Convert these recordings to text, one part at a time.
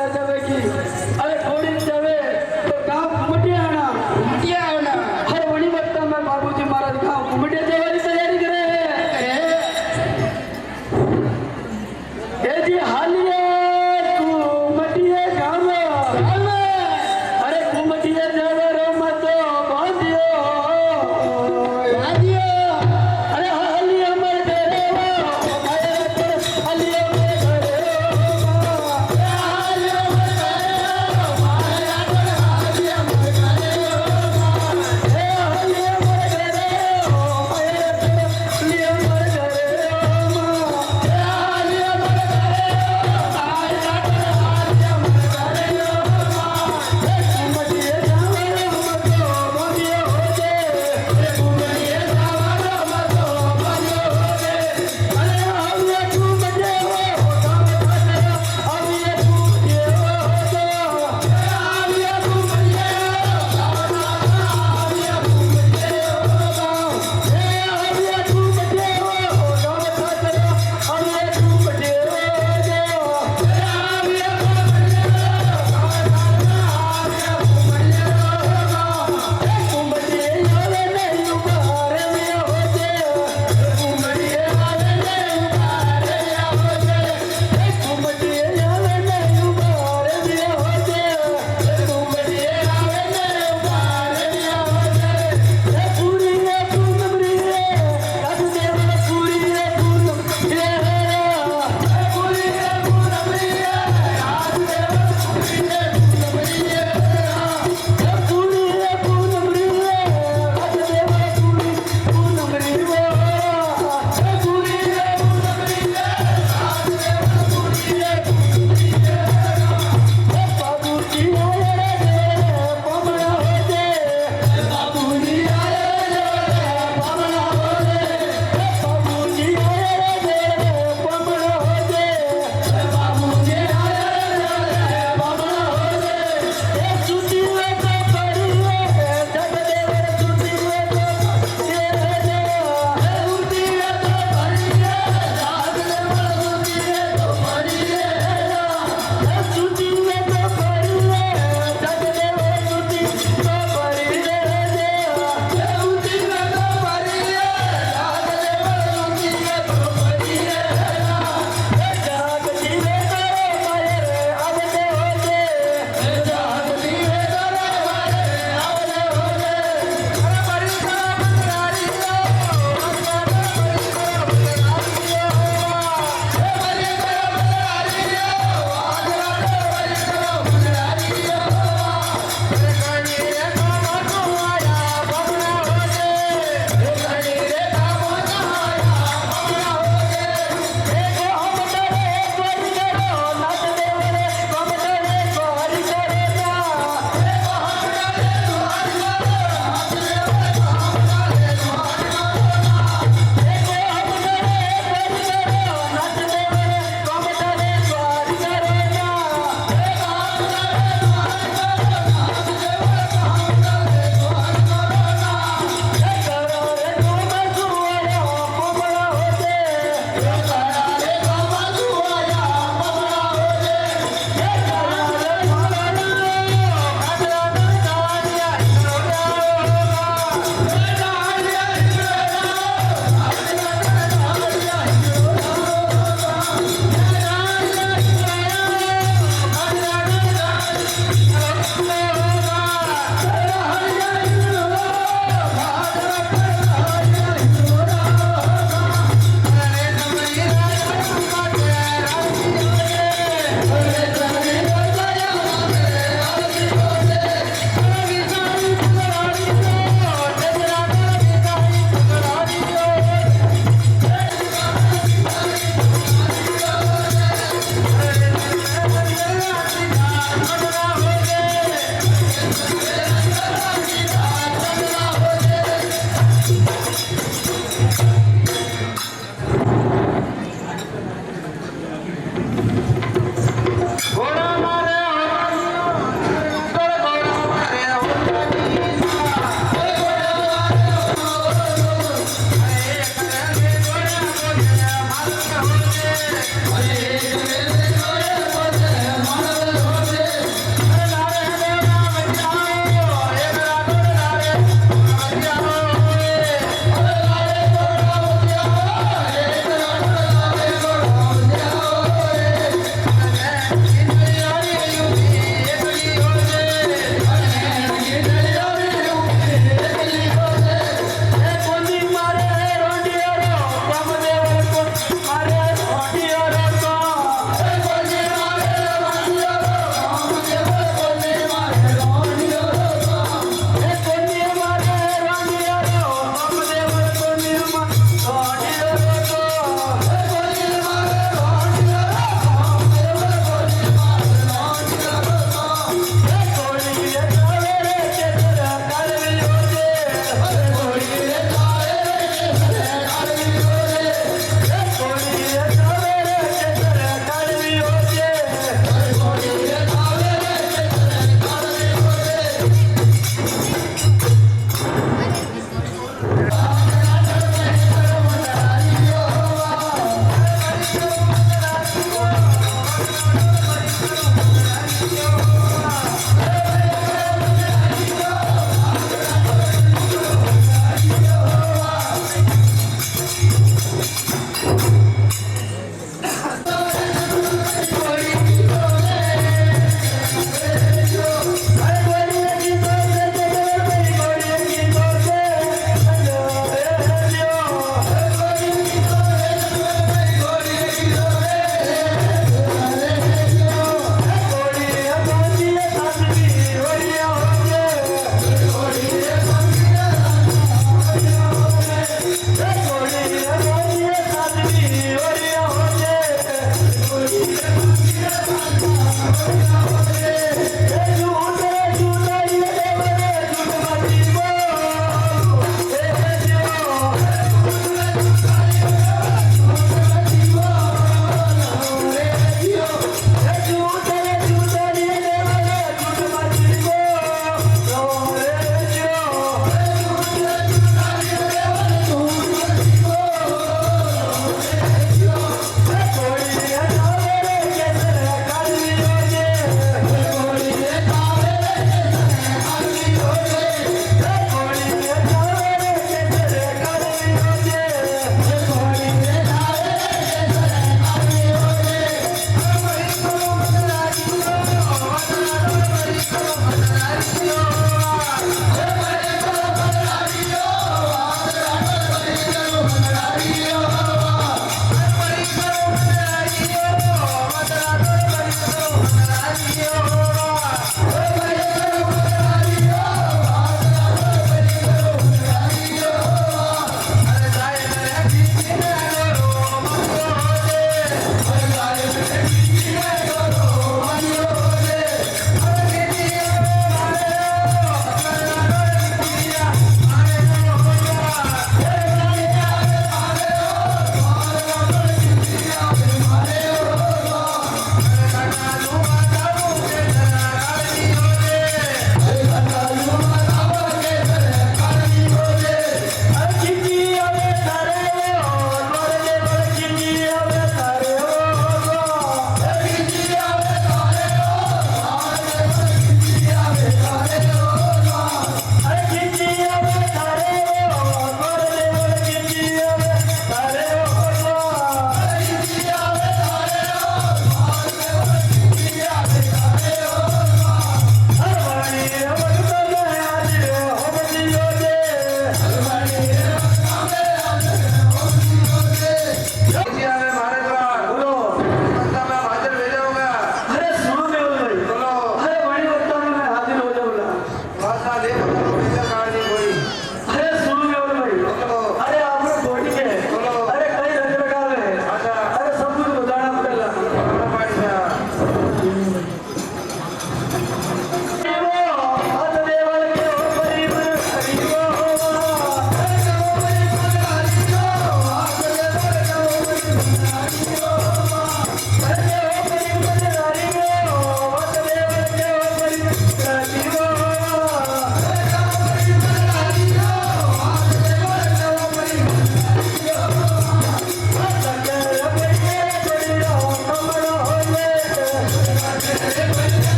अरे थोड़ी जवे तो गांव मटियाना हर वणी वक्त Yeah.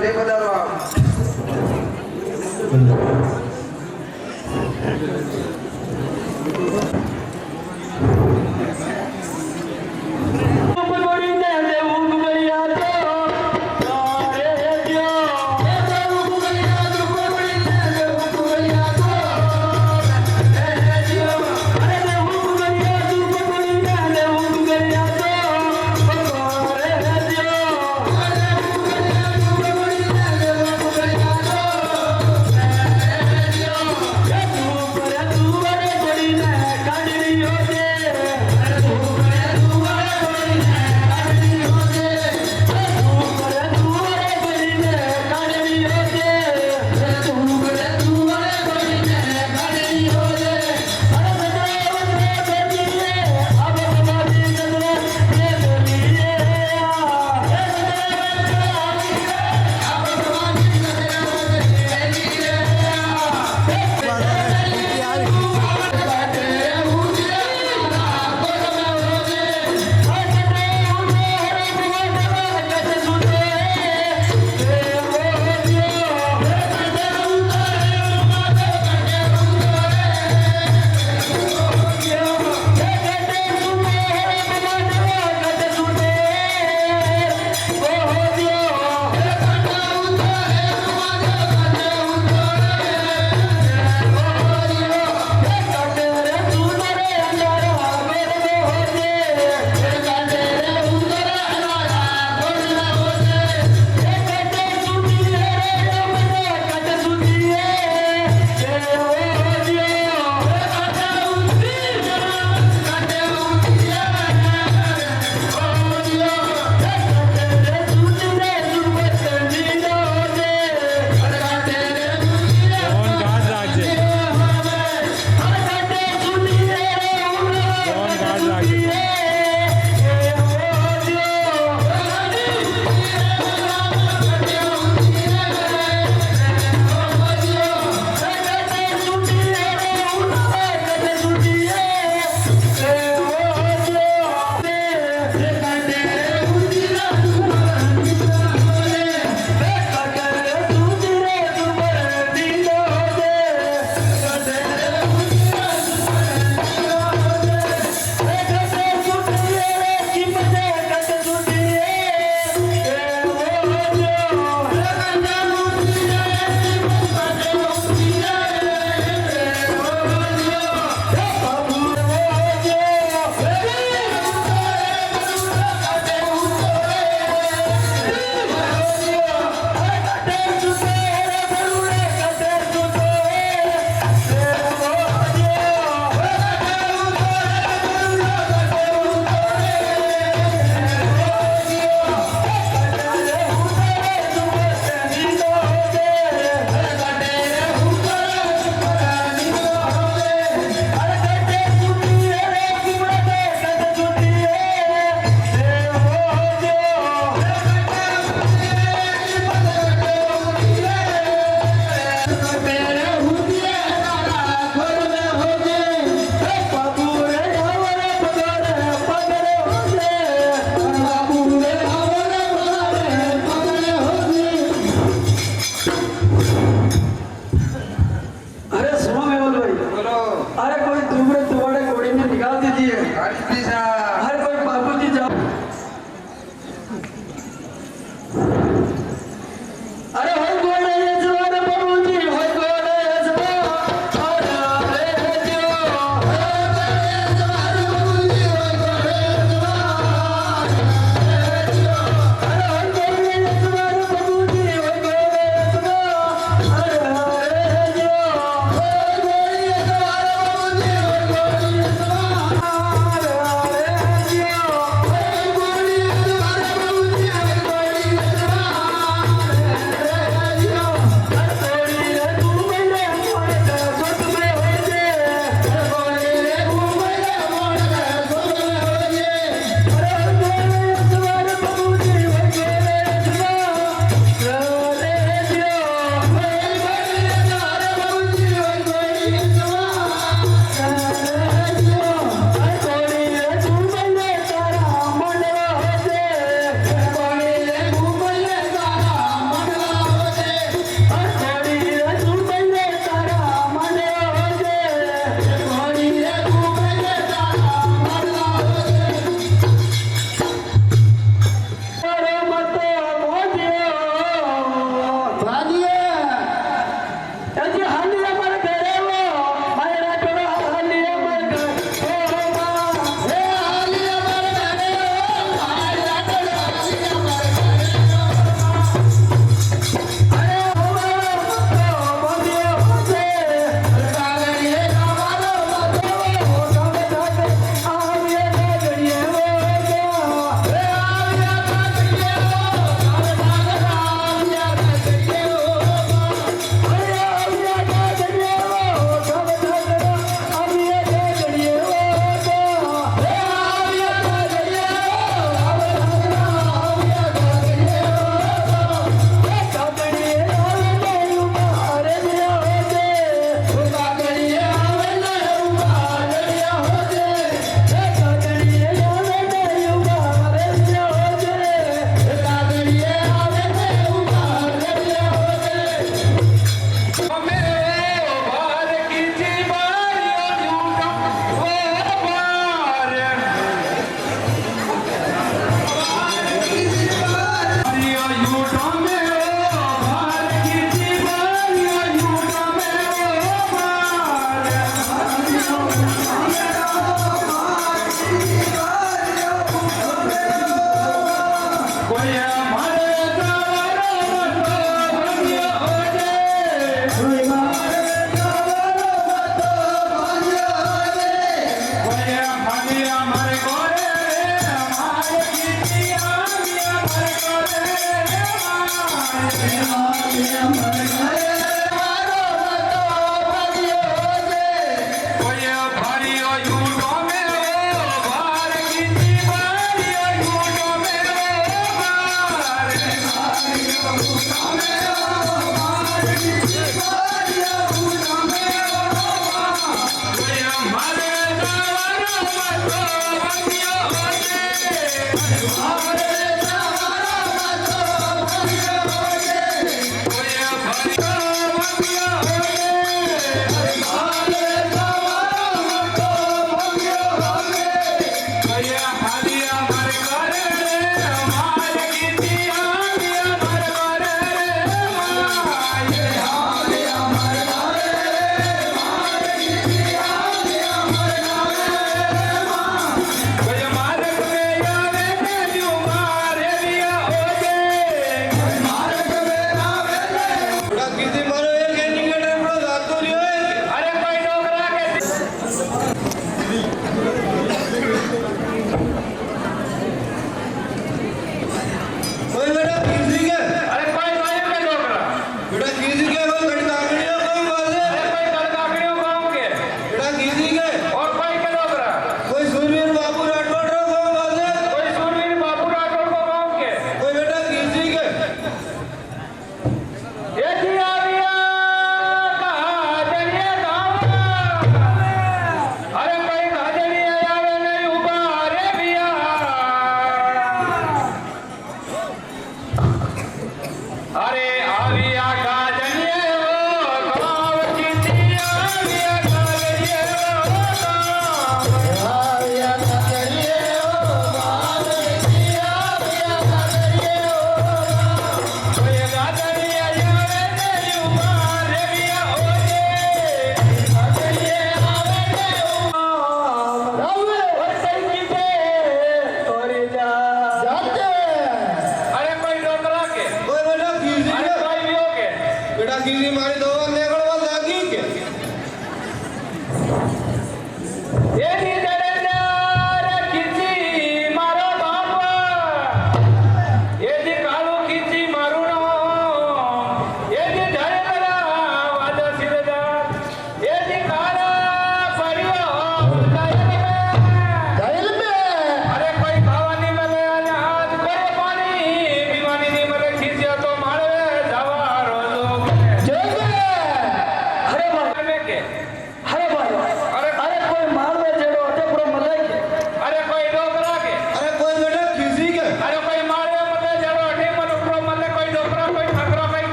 લે પધારો આપ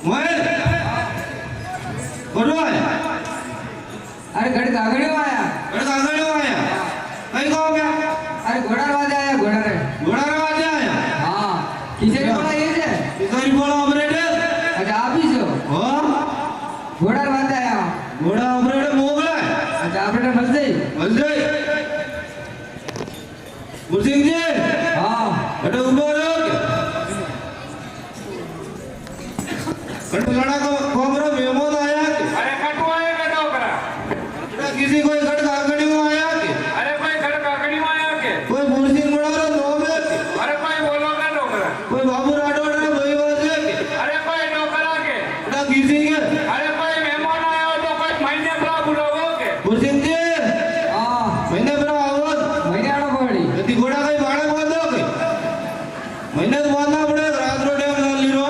मोहन बोलो आया अरे घड़ कागड़ियों आया कहीं कहो क्या अरे घोड़ा रवाजे आया घोड़ा रवाजे आया हाँ किसे बोला ये जे किसरी बोला ऑपरेटर अच्छा आप ही जो हो घोड़ा रवाजे आया घोड़ा ऑपरेटर मोगला अच्छा ऑपरेटर बस जाई गुरसिंह जी हाँ बेटा उठो लो कट लड़ा को कोबरा मेहमान आया अरे कटवा है कटो करा बेटा किसी कोई कट कागड़ी में आया के अरे कोई खड़ काकड़ी में आया के कोई गुरसिंह बड़ा रो नो में अरे कोई बोलो का डोकरा कोई बाबू राठौड़ रे भाई वाले के अरे कोई डोकरा के बेटा किसी के अरे कोई मेहमान आया हो तो कोई महीने पर बुलाओ के गुरसिंह जी हाँ महीने पर आओ महीने आना पड़ी यदि घोड़ा कहीं भाड़ा बांध दो के महीने तो बांधना पड़ेगा रात रो टाइम डाल ली रो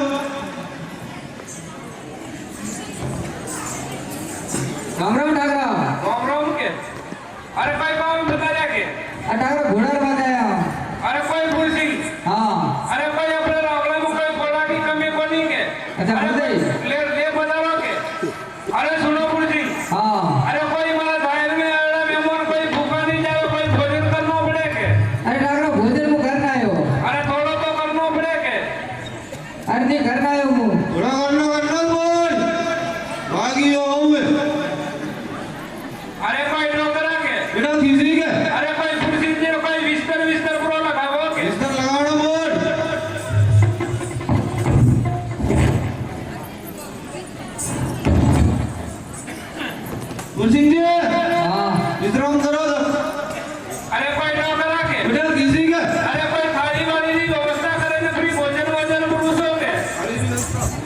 राम ठाकरा रोम रोम के अरे कोई काम बता रहा के ठाकरा घोड़ा रवाजे आया अरे कोई कुर्सी हाँ अरे कोई अपने रावला में कोई घोड़ा की कमी कोनी के अच्छा अरे बताइए ले ले बताओ के अरे सुनो कुर्सी हाँ अरे कोई मारा दायर में आया मेहमान कोई भूखा नहीं जाए कोई भोजन करना पड़े के अरे ठाकरा भोजन मुँह करना आयो अरे थोड़ा तो करना पड़े के अरे नहीं करना आयो मुँह घोड़ा करना बोल भागी हो अरे कोई डोकरा के बेटा किसी के अरे कोई कुर्सी दे कोई विस्तर प्रो लगाओ के बिस्तर लगाना बोल गुरसिंह जी हाँ विश्राम करो अरे कोई डोकरा के बेटा किसी के अरे कोई थाली वाली की व्यवस्था करे ना फ्री भोजन वोजन पुरुषों के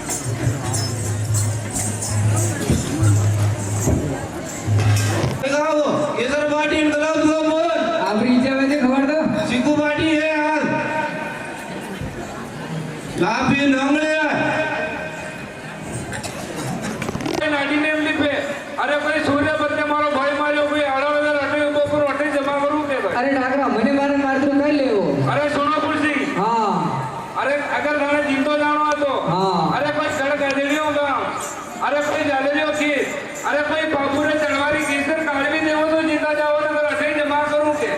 देखा वो केसर पार्टी इनकलाब हुआ बोल आप रीचे वजह खबर दो सिक्कू पार्टी है आज लापी लंगड़े नाडी नेम लिखे अरे कोई सूर्य बदले मारो भाई मारो कोई 8,000 अटे ऊपर अटे जमा करूं के भाई अरे ठाकरा मने मारे मारतो कर ले वो अरे सुनो कुर्सी हाँ अरे अगर गाने जीतो जानो है तो हाँ। अरे कोई गड़ गदेलियों का अरे कोई जालेलियों की अरे कोई बाबूरे तलवारी केसर काढ़ भी देवो तो जीता जाओ ना अगर अटे जमा करूं के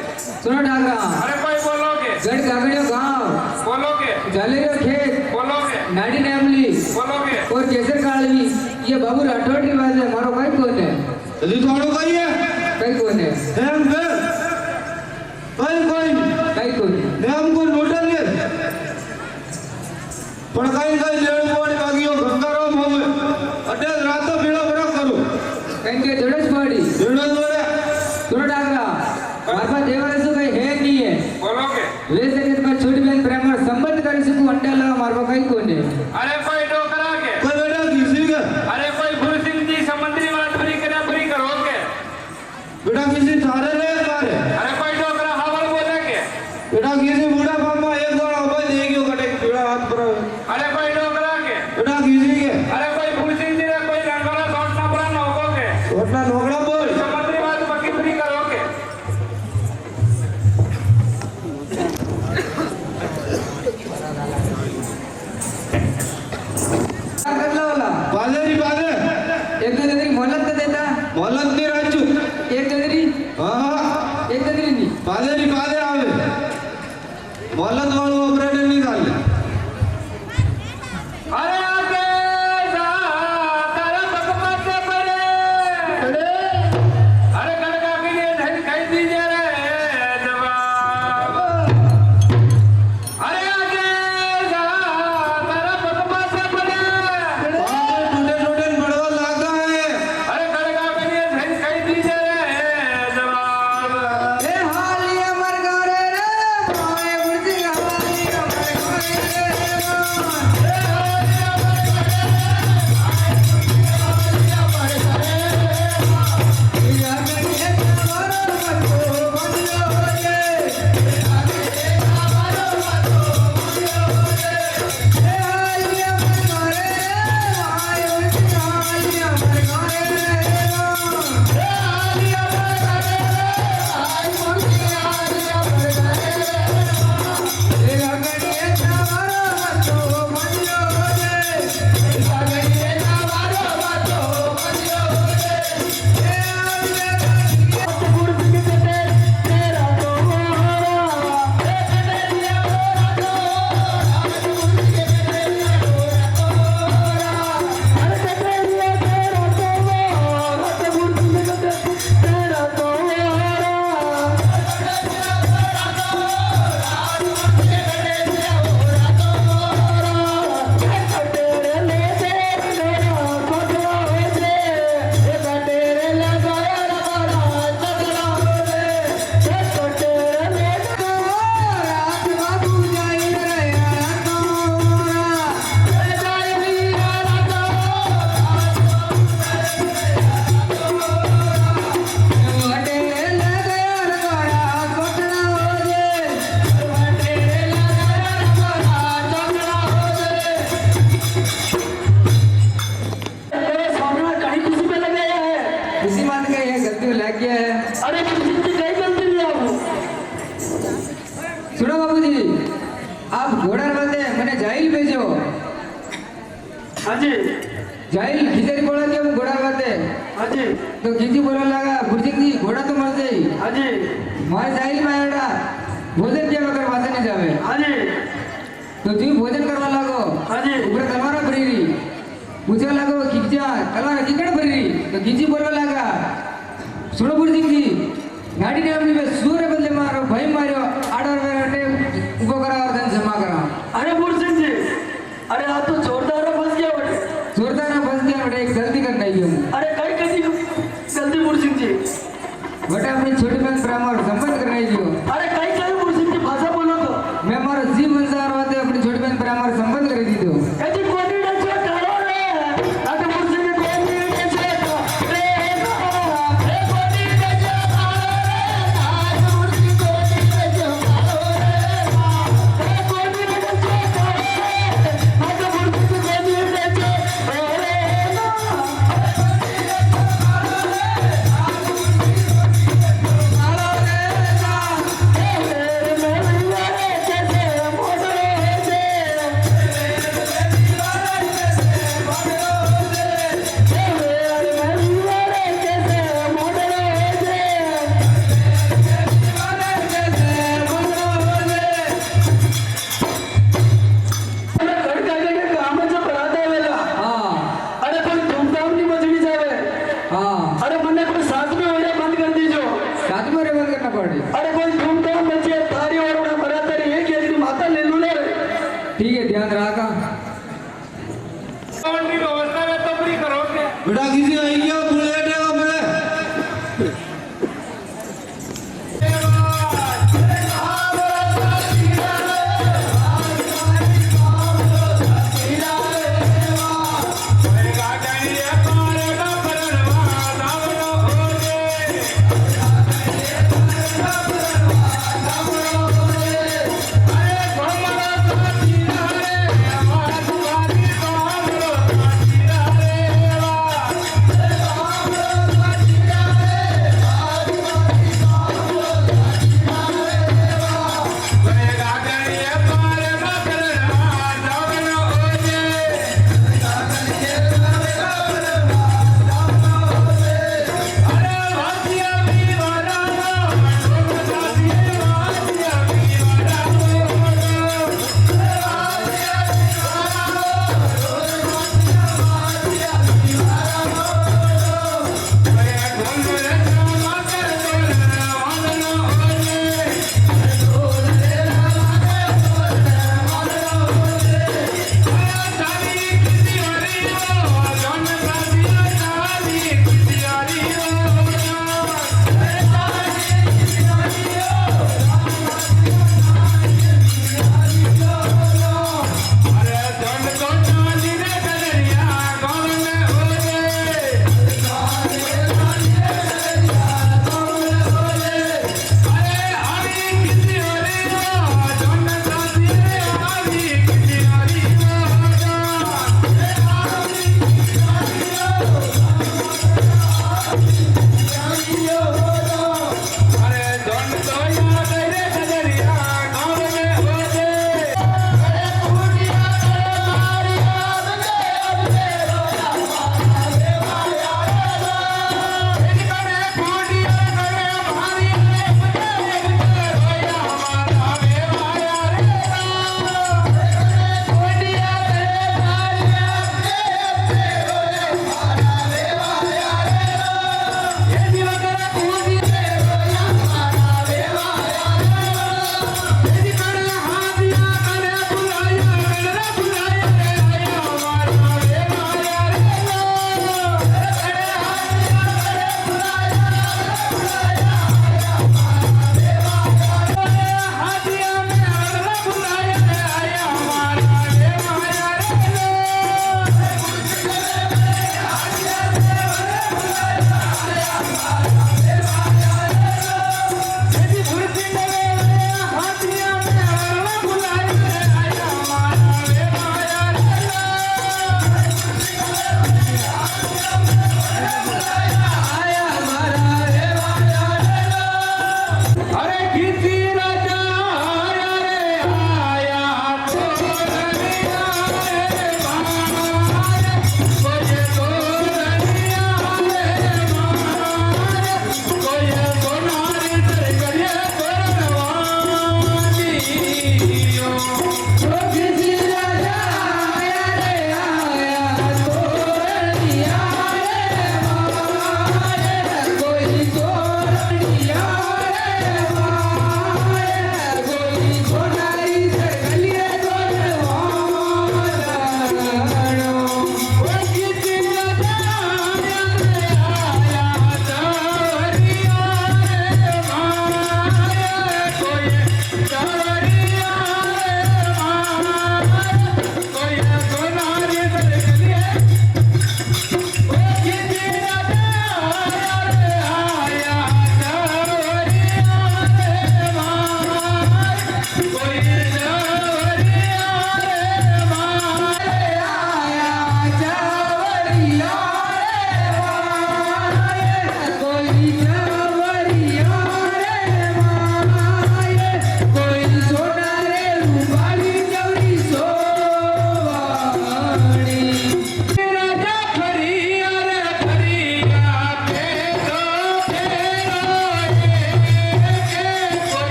सुनो ठाकरा अरे कोई बोलो के गढ़ कागड़ियों गांव बोलो के जालेरियो खेत बोलो के नाडी नेमली बोलो के और केसर कालवी ये बाबू राठौड़ की बात है मारो भाई कौन है जल्दी थोड़ो कहिए कई कौन है हम फिर कई कौन है नेम को नोटल ले पण कहीं लेण बोड़ी बाकी हो गंगाराम हो अड्डे रात तो बेड़ा बड़ा करो कहीं के जोड़स पड़ी बेड़ा बोले सुनो ठाकरा मार पास देवर सो कहीं है नहीं है बोलो के वे सके मैं छोटी बहन प्रेम और संबंध कर सकूं अंडा लगा मार पास कई कौन है अरे कोई डोकरा के कोई बेटा किसी के अरे कोई गुरु सिंह जी समुद्री बात फ्री करो के बेटा किसी थारे ले मारे अरे कोई डोकरा हावल बोले के बेटा किसी बूढ़ा बाबा एक दौड़ अबे देगियो कटे पीड़ा हाथ पर अरे कोई डोकरा के बेटा किसी के अरे कोई गुरु सिंह जी ने कोई रंगला सोटना पड़ा नौको के छोटा नोकड़ा बोल समुद्री बात बाकी फ्री करो के कर लो वाला बाजेरी बाजे एक गदरी मोहलत का देता मोहल्लत नहीं राजू एक गदरी हाँ एक गदरी नहीं बाजेरी बाजे आवे मोहल्लत वालों ऑपरेटर नहीं डाले अरे आगे जा तारा बकमा से पड़े अरे कड़का के लिए ढल कह दीजिए रे जवाब अरे आगे जा तारा बकमा से पड़े टूटे टूटे बड़वा लागा है अरे कड़का के लिए ढल कह दीजिए रे जवाब ए हालिया मर गरे रे भाई बुझी हाँ जी जाइल खिचड़ी बोला कि हम घोड़ा करते हाँ जी तो खिची बोला लगा गुरुजी जी घोड़ा तो मर जाई हाँ जी मारे जाइल मायड़ा भोजन किया मगर वासे नहीं जावे हाँ जी तो जी भोजन करवा लागो हाँ जी ऊपर तलवार भरी रही पूछा लागो खिचा तलवार किकड़ भरी रही तो खिची बोलवा लगा सुनो गुरुजी जी गाड़ी ने हमने सूर्य बदले मारो भाई मारो आडर वेटे उबो करा और धन जमा करा अरे मुर्शिद जी अरे आप तो जोरदार फंस गया बटे जोरदार फंस गया बेटा एक गलती कर नहीं हूँ अरे कई कभी गलती मुर्शिद जी बेटा अपनी छोटी बहन ब्राह्मण संबंध कर नहीं दियो अरे कई कभी मुर्शिद जी भाषा बोलो तो मैं हमारा जी मंजार वाते अपनी छोटी बहन ब्राह्मण संबंध कर दी दो ऐसी कोनी ना जो करो रे अरे मुर्शिद जी कोनी ना जो रे रे कोनी ना जो करो रे आज मुर्शिद कोनी ना जो करो रे रे कोनी ना जो करो रे आज मुर्शिद कोनी ना जो करो रे हाँ अरे कोई धूमधाम नहीं मचनी जावे हाँ अरे मन्ने कोई साथ में होया बंद कर दीजो साथ में रेवन करना पड़े अरे कोई धूमधाम मचे तारी और उड़ा बड़ा तारी एक एक माता ले लूले रे ठीक है ध्यान रखा की व्यवस्था में तो पूरी करोगे बेटा किसी आई गया बुलेट है अपने अरे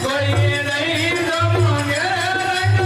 કોઈ નહીં જમોને રંગ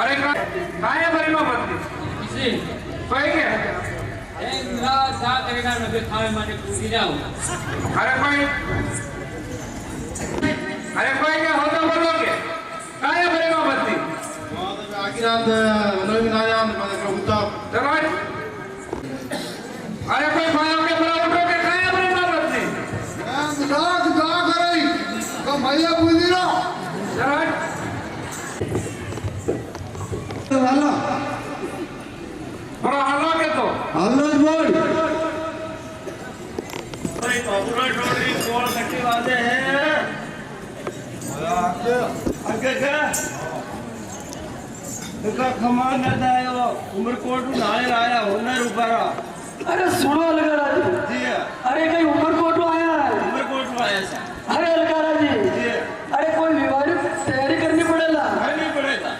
अरे काय बरी बाबत किसी काय के एक रात जा करेगा नबे खाए माने पूरी जाओ अरे कोई के होता बोलो के काय बरी बाबत आखिरात नवीन आया माझ्या होता चलो अरे कोई फायो के बरा उठो के काय बरी बाबत रात गा करे का भैया बुझी ना चलो હાલો बरा हालो के तो હાલો જ બોલ अरे बाबूराव डोरी कौन कट्टी वादे हैं आगे क्या इनका कमान न आयो उमरकोट नाले आया होनर ऊपर अरे सुनो अलगारा जी जी अरे कहीं उमरकोट आया है उमरकोट आया सा अरे अलगारा जी जी अरे कोई विवाह तैयारी करनी पड़ेगा नहीं पड़ेगा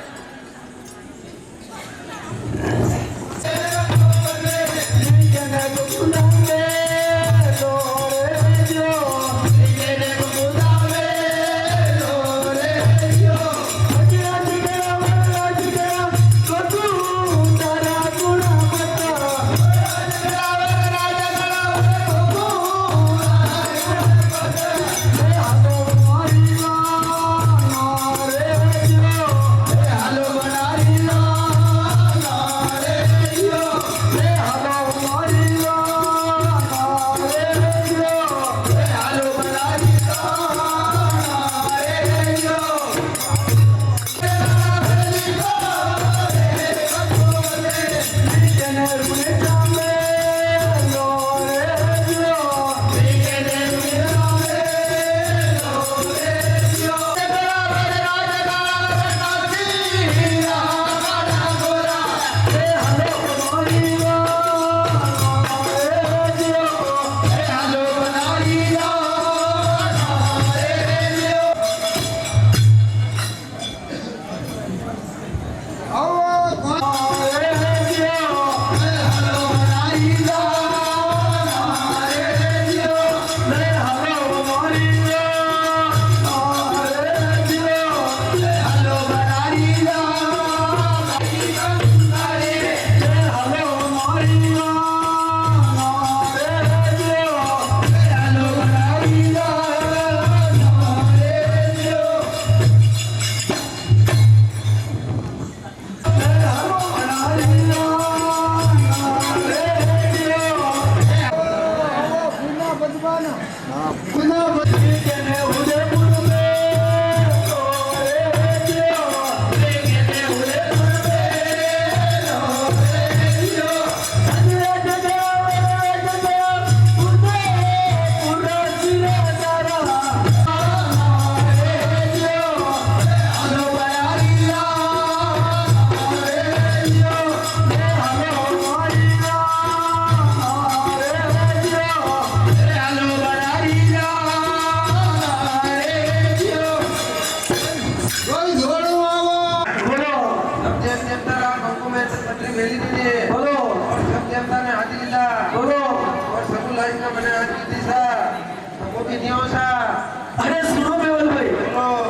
अरे सुनो मेवल भाई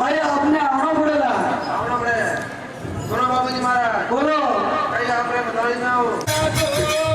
अरे आपने आना पड़ेगा बोलो चलो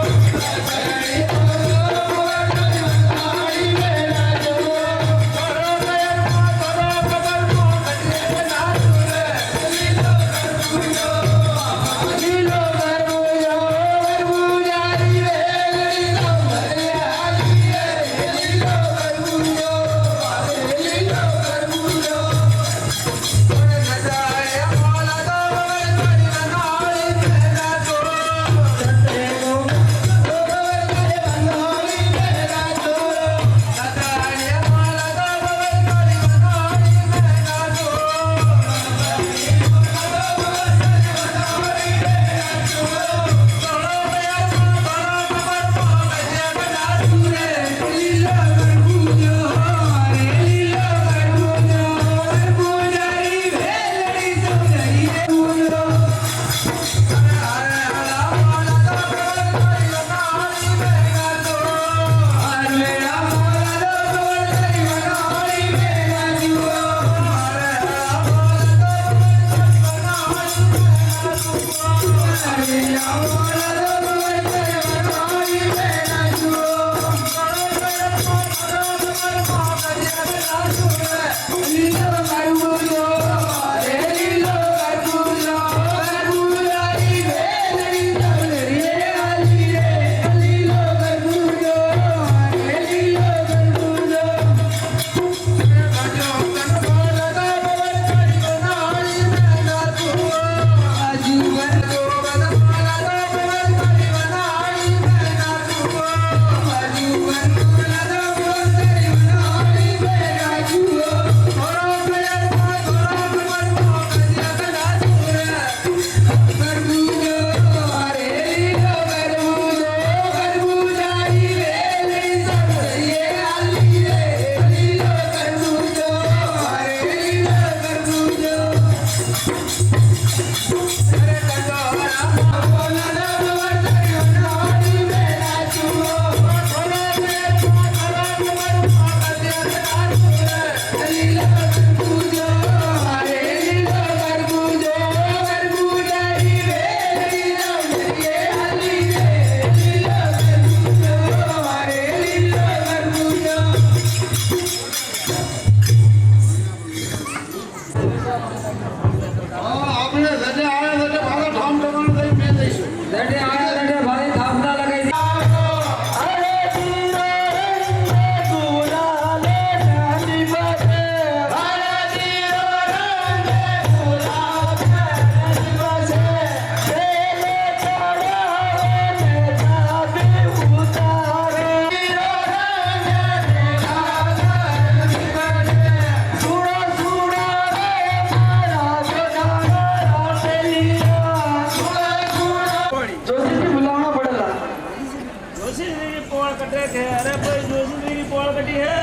પોળ કટે કે અરે ભાઈ જોશી પોળ કટી હે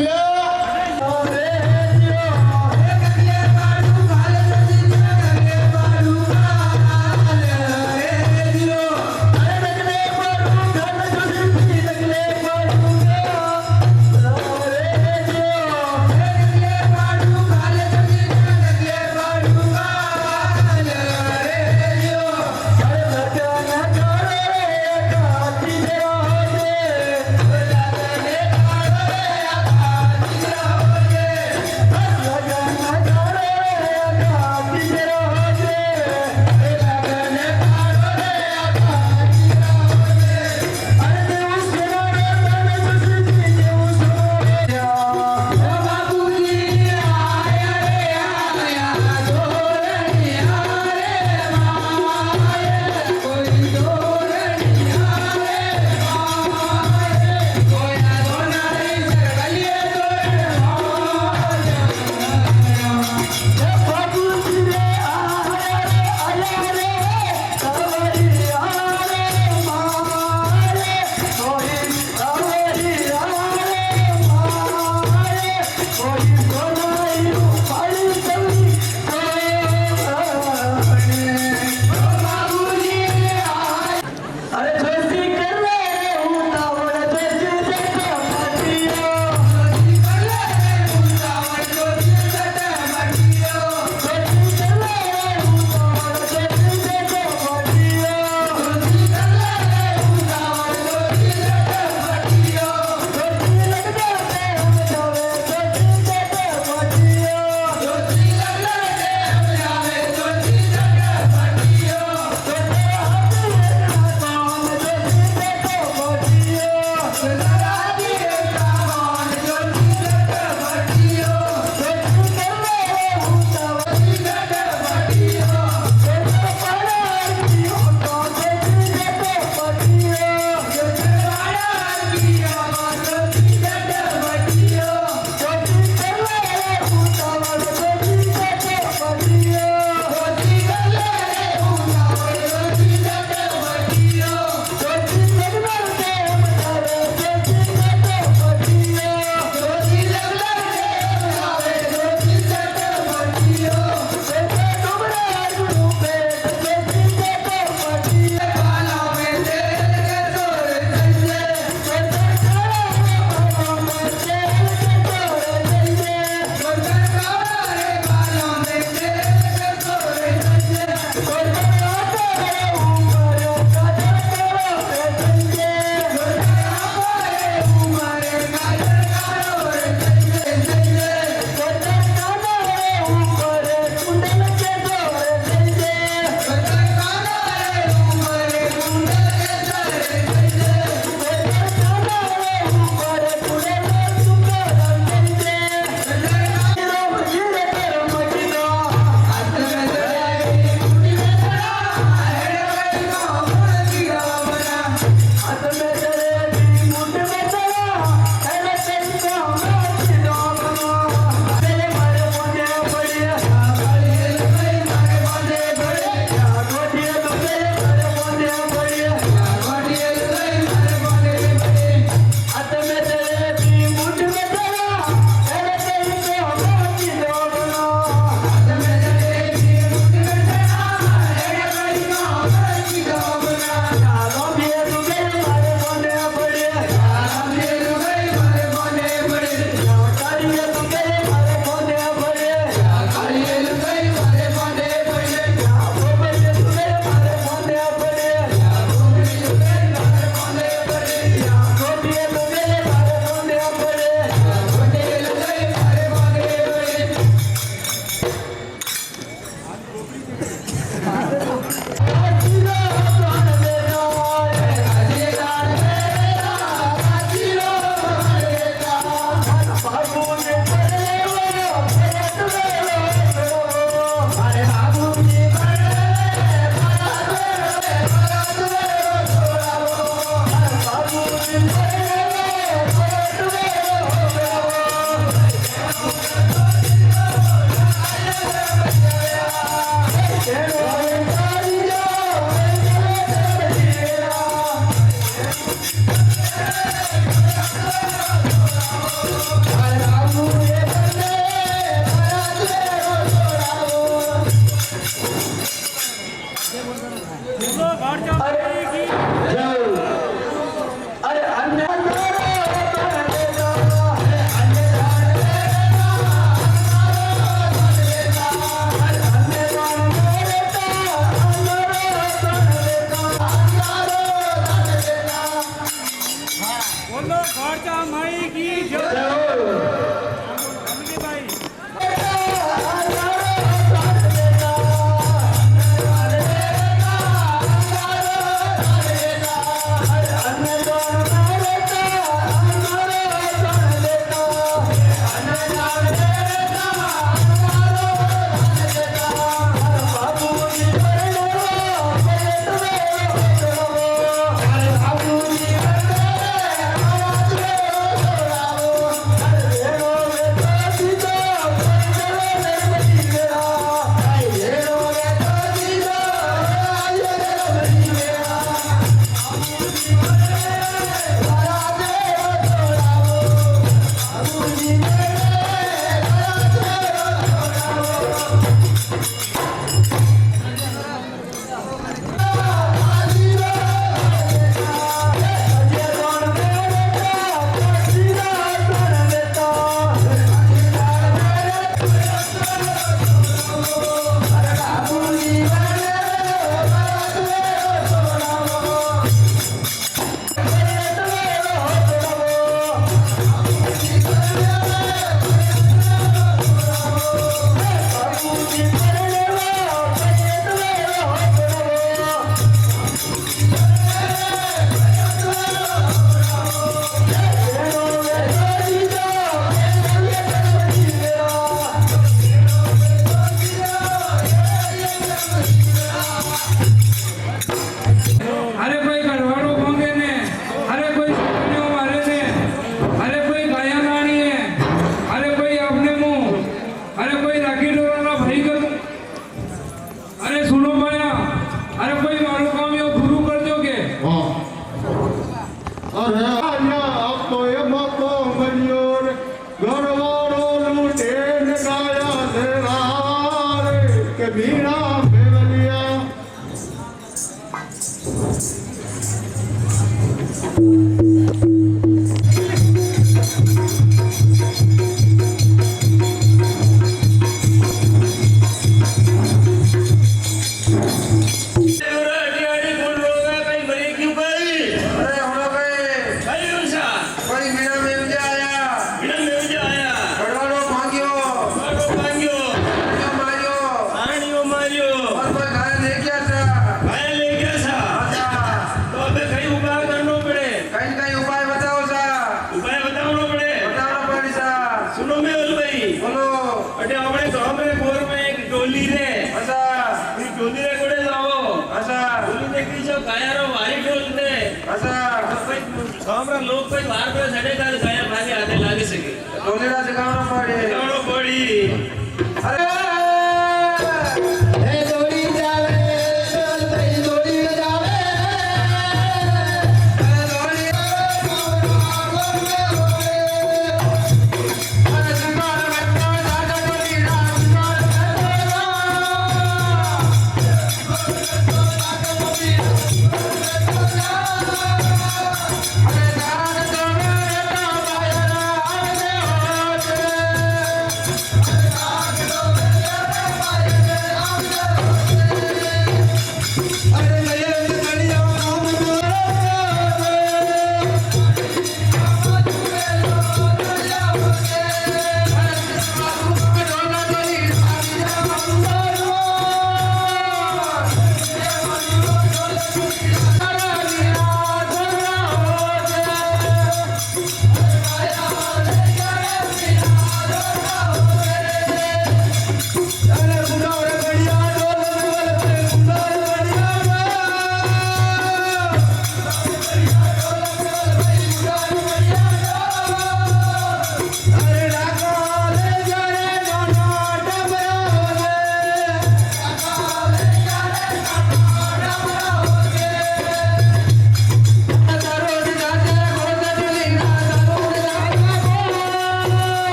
Yeah.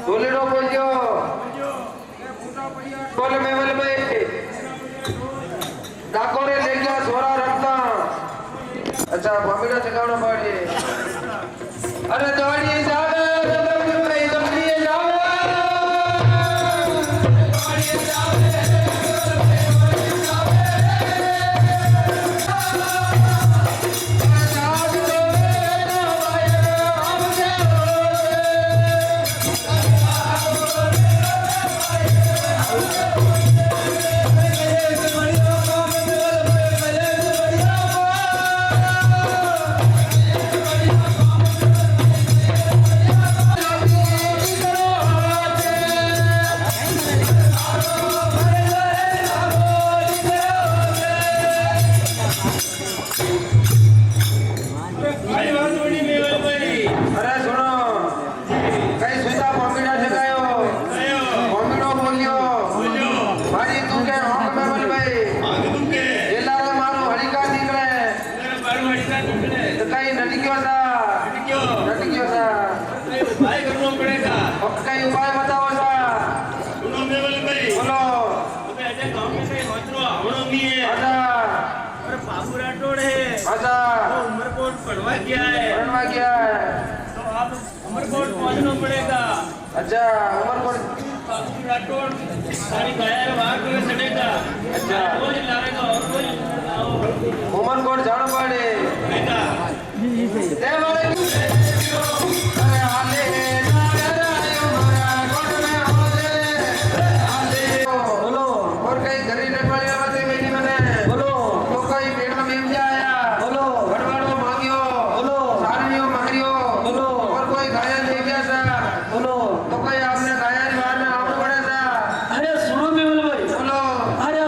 બોલેડો બોલજો બોલ મેવલ ભાઈ ડાકોરે લઈ ગયા સોરા રખતા અચ્છા ભમીડા ચગાવણો પાડે અરે દોડી જાવે ભાઈ દોડી જાવે कई उपाय बताओ सा सुनो मेवल भाई बोलो अबे अजय गांव में कई होतरो आवड़ो नहीं है अच्छा अरे बाबू राठौड़ है अच्छा वो उमरकोट पढ़वा गया है पढ़वा गया है तो आप उमरकोट पहुंचना पड़ेगा अच्छा उमरकोट बाबू राठौड़ सारी गायर वहां को चढ़ेगा अच्छा कोई लाएगा और कोई उमरकोट जाना पड़े आएगा दे वाले अरे हाले बोलो और कई घरी नटवाली बातें मेरी मने बोलो तो कई पेट में मिल जाया बोलो गड़वाड़ो मांगियो बोलो सारियो मारियो बोलो और कोई घायल ले गया सा बोलो तो कई आपने घायल बाहर में आउट पड़े सा अरे सुनो मेवल भाई बोलो अरे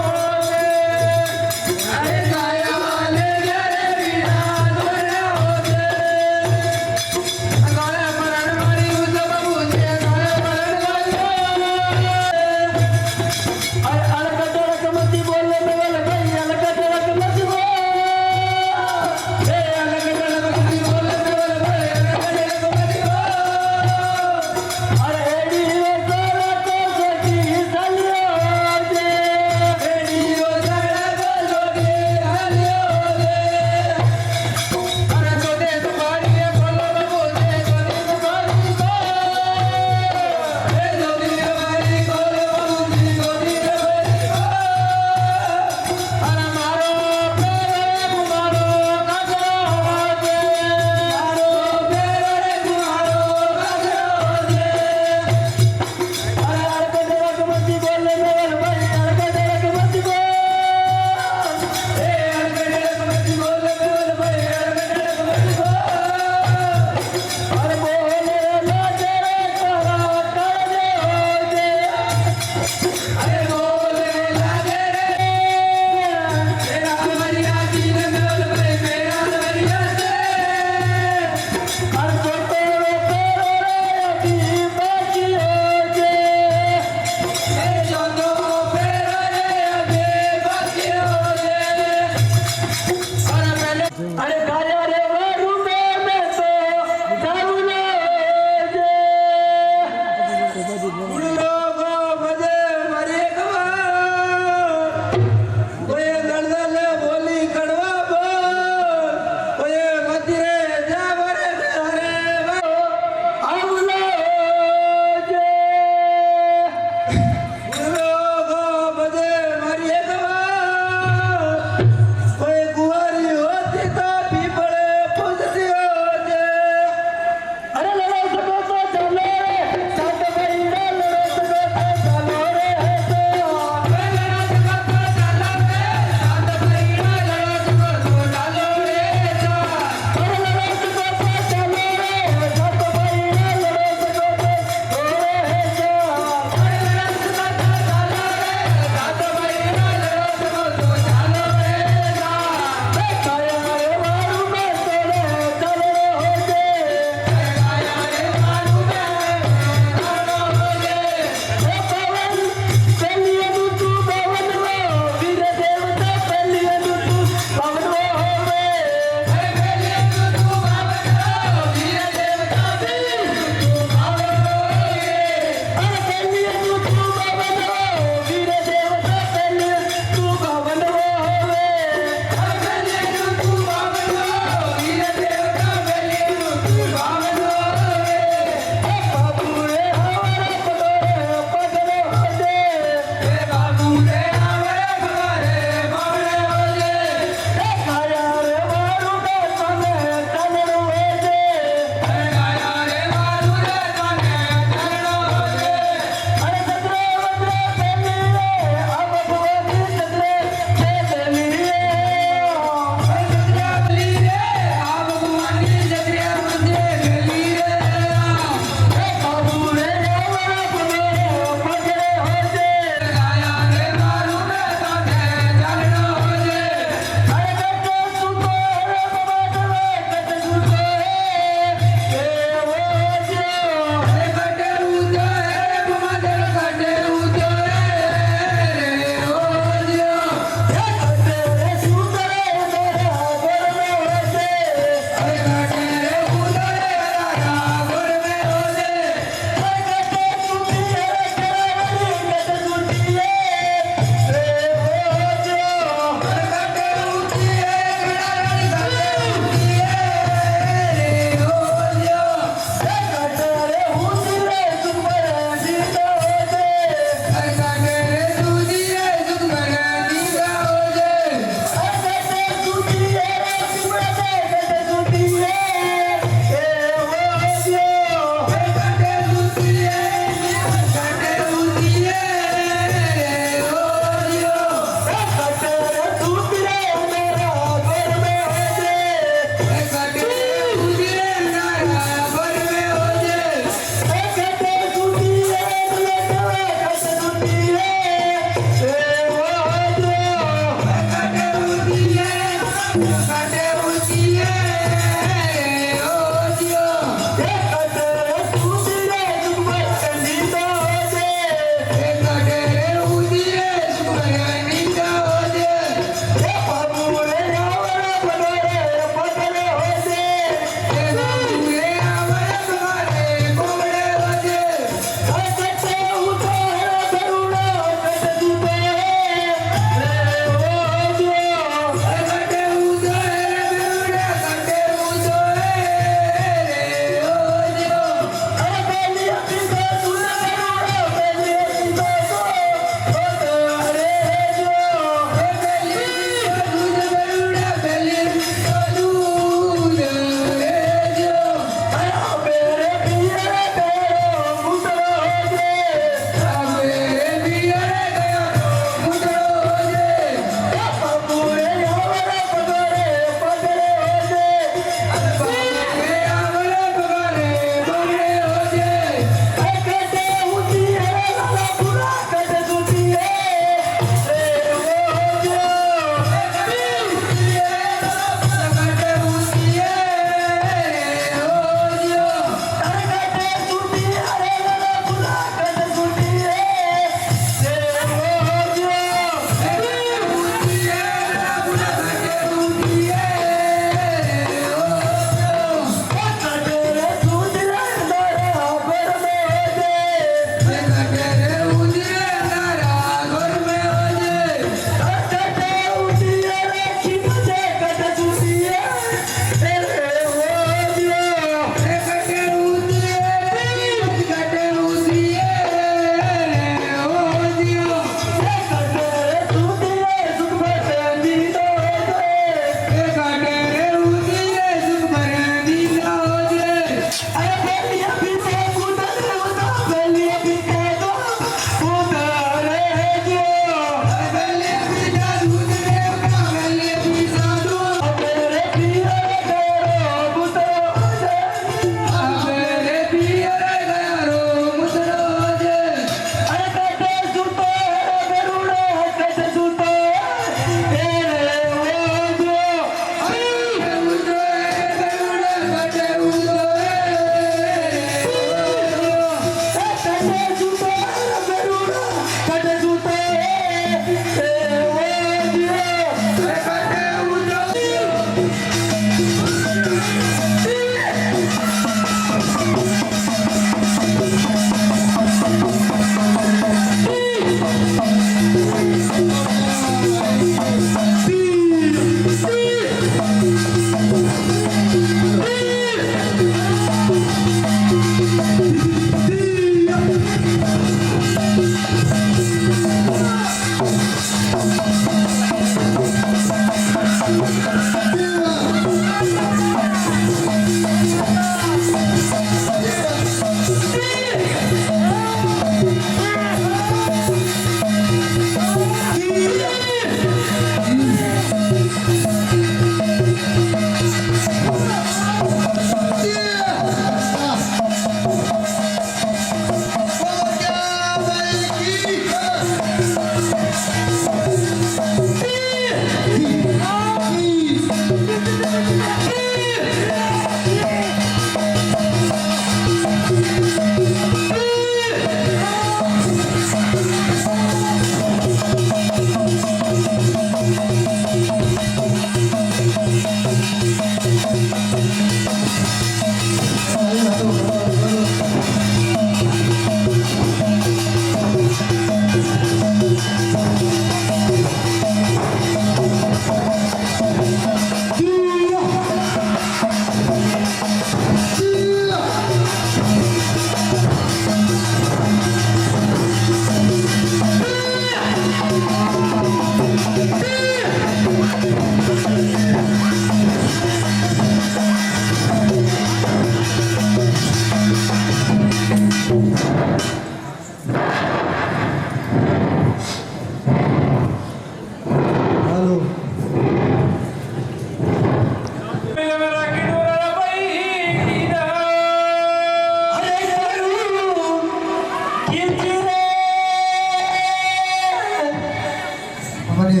पानी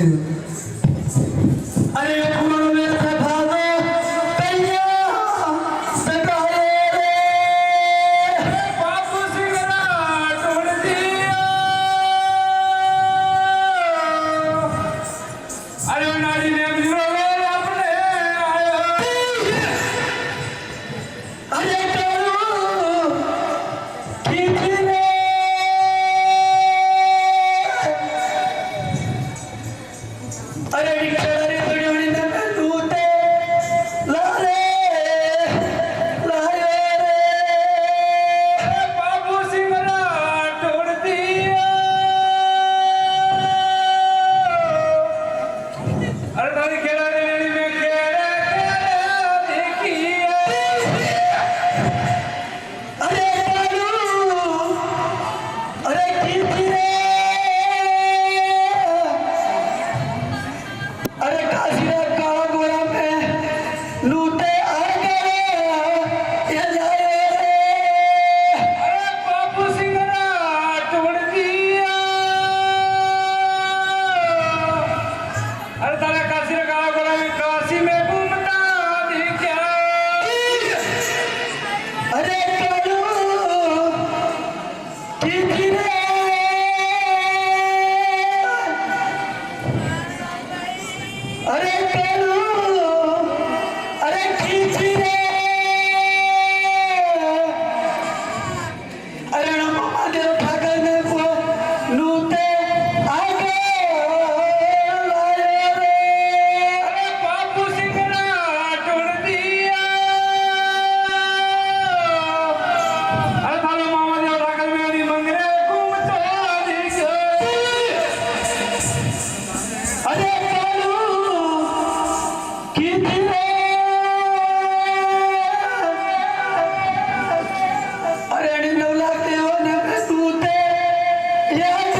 अरे फूल में सफावे कन्या सकाए रे बापू सिंगरा तोड़ दिया अरे नारी ने बिजरोले अपने आया अरे करू कितने अरे निकले बड़ी बड़ी नकल लूटे लाले लाए रे बापू सिंगरा तोड़ दिया अरे तारी खेला रे में खेला देखिए अरे करू अरे कितने अरे काशीरा काला गोरा में लूटे आ गए ये जाए रे अरे बापू सिंगरा तोड़ दिया अरे तारा काशी रे काला गोरा में काशी में घूमता दिखा अरे करू कितने अरे करू अरे कितने अरे मामा देव ठाकर ने को लूटे आगे लाए रे अरे बापू सिंगरा तोड़ दिया अरे थालो मामा देव ठाकर मेरी मंगरे घूमता दिखा अरे करू कितने अरे नवला के होने पे तूते याद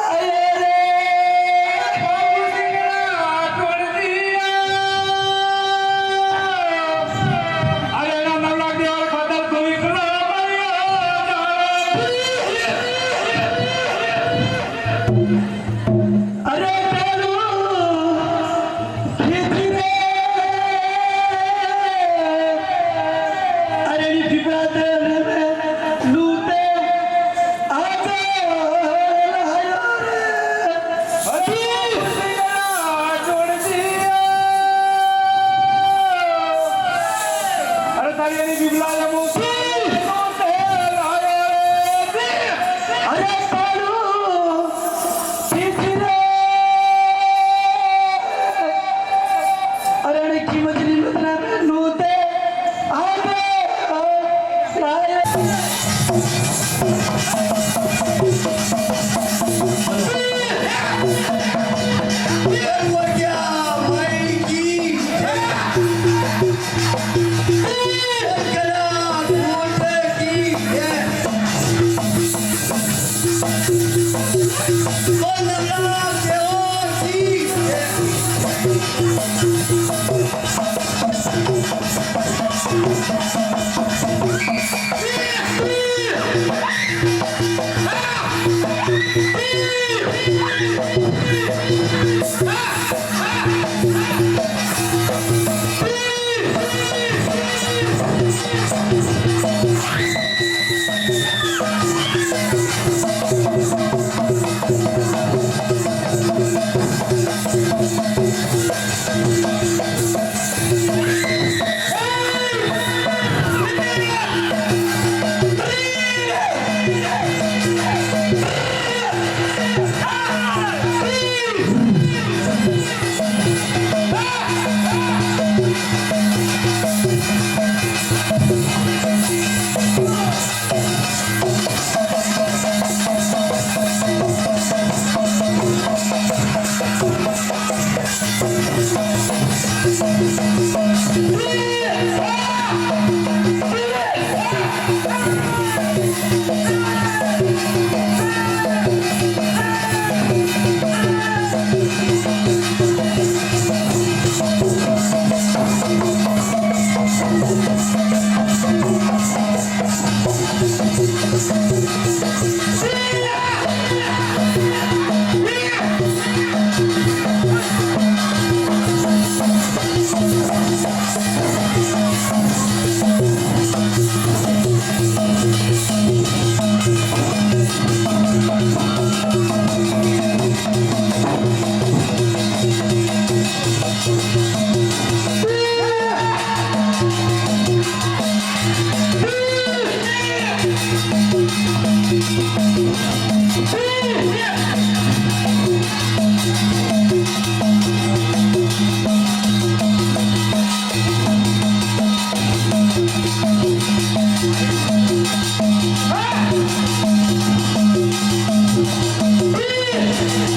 आए रे बापू सिंगरा तोड़ दिया अरे ना नल्ला के और खतर कोई करा अरे करू कितने अरे पिपरा तेरे में लूटे आगे लायो रे तोड़ दिया अरे तारी यानी बिबला या मोती अरे करू कितने अरे की मछली लुटना में लूटे आगे लाए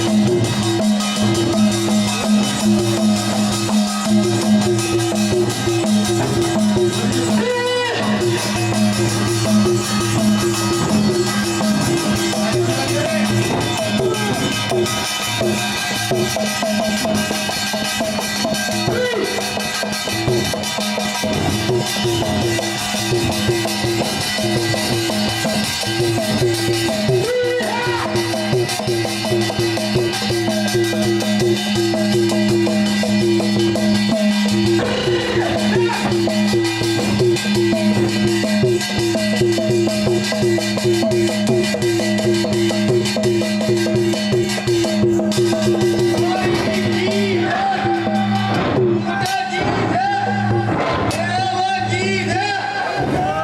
Hey!